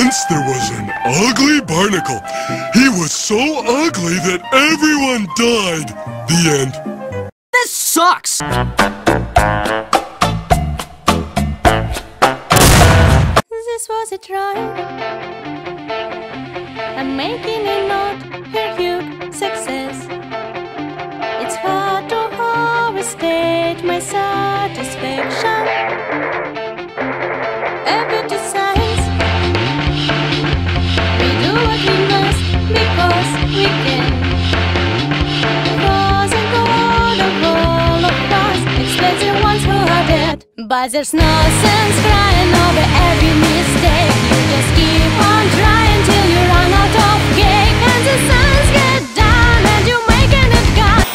Once there was an ugly barnacle. He was so ugly that everyone died. The end. This sucks! This was a drawing. I'm making a note, her huge success. It's hard to overstate my satisfaction. A bit of science. We do what we must because we can. Frozen gold of all of us explains the ones who are dead. But there's no sense crying over every mistake. You just keep on trying till you run out of cake. And the suns get down and you're making it gone.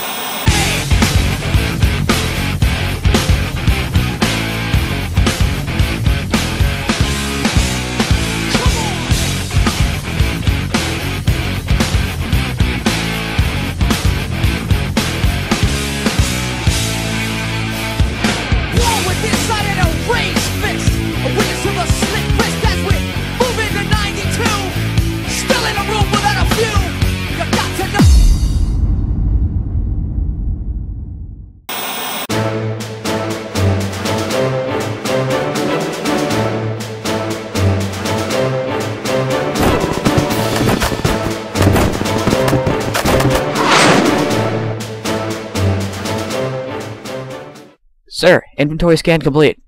Sir, inventory scan complete.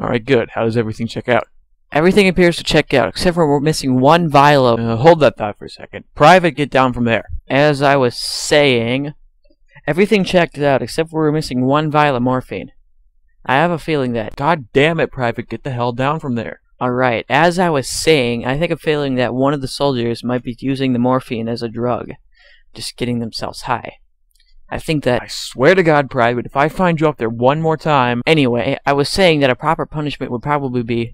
Alright, good. How does everything check out? Everything appears to check out, except for we're missing one vial of... Hold that thought for a second. Private, get down from there. As I was saying, everything checked out, except for we're missing one vial of morphine. I have a feeling that... God damn it, Private, get the hell down from there. Alright, as I was saying, I think a feeling that one of the soldiers might be using the morphine as a drug. Just getting themselves high. I think that... I swear to God, Private, if I find you up there one more time... Anyway, I was saying that a proper punishment would probably be...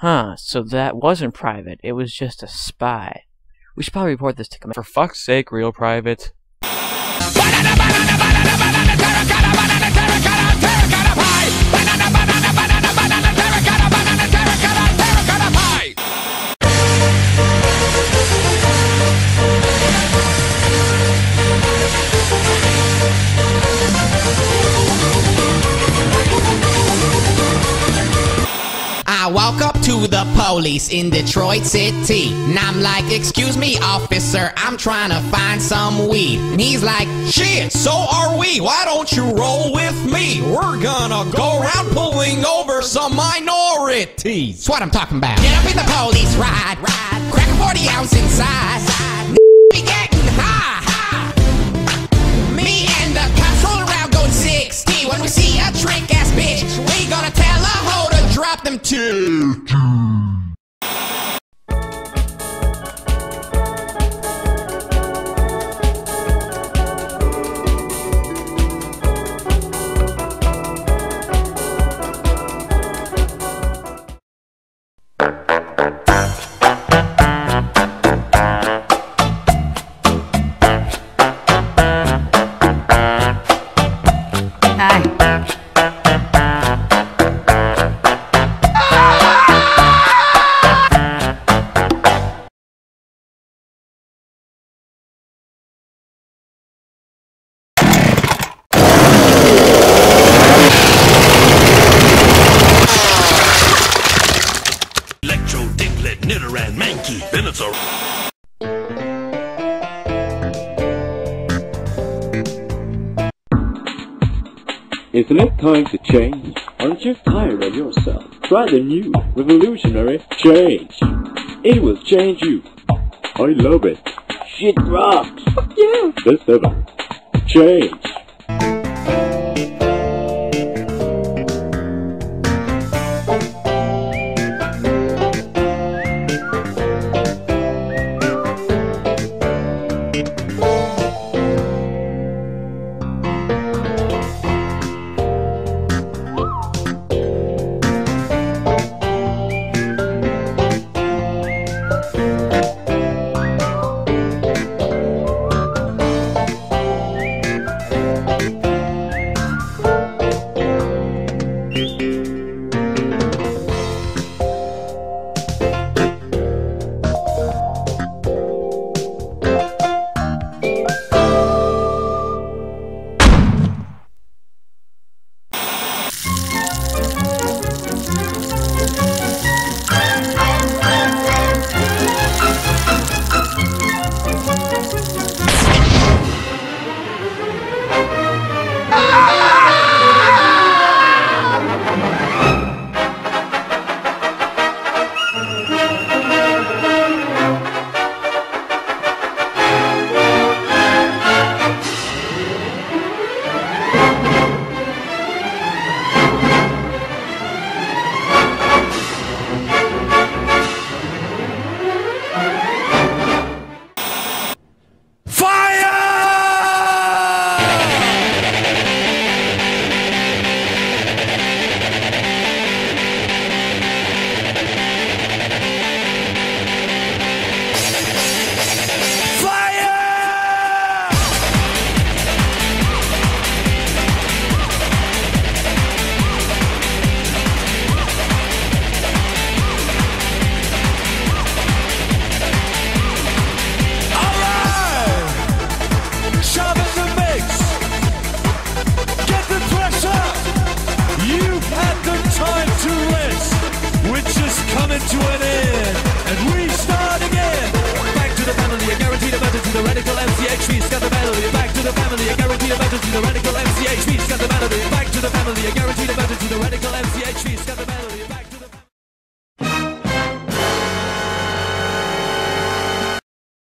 Huh, so that wasn't Private, it was just a spy. We should probably report this to command. For fuck's sake, real Private. I walk up to the police in Detroit City, and I'm like, excuse me, officer, I'm trying to find some weed. And he's like, shit, so are we. Why don't you roll with me? We're gonna go around pulling over some minorities. That's what I'm talking about. Get up in the police ride, crack a 40 ounce inside. Be getting high. Me and the cops roll around going 60. When we see a trick ass bitch, we gonna tell a hoe to drop them two. Isn't it time to change? Aren't you tired of yourself? Try the new, revolutionary change. It will change you. I love it. Shit rocks. Fuck you. The 7. Change. family, a guaranteed emergency, the radical MCH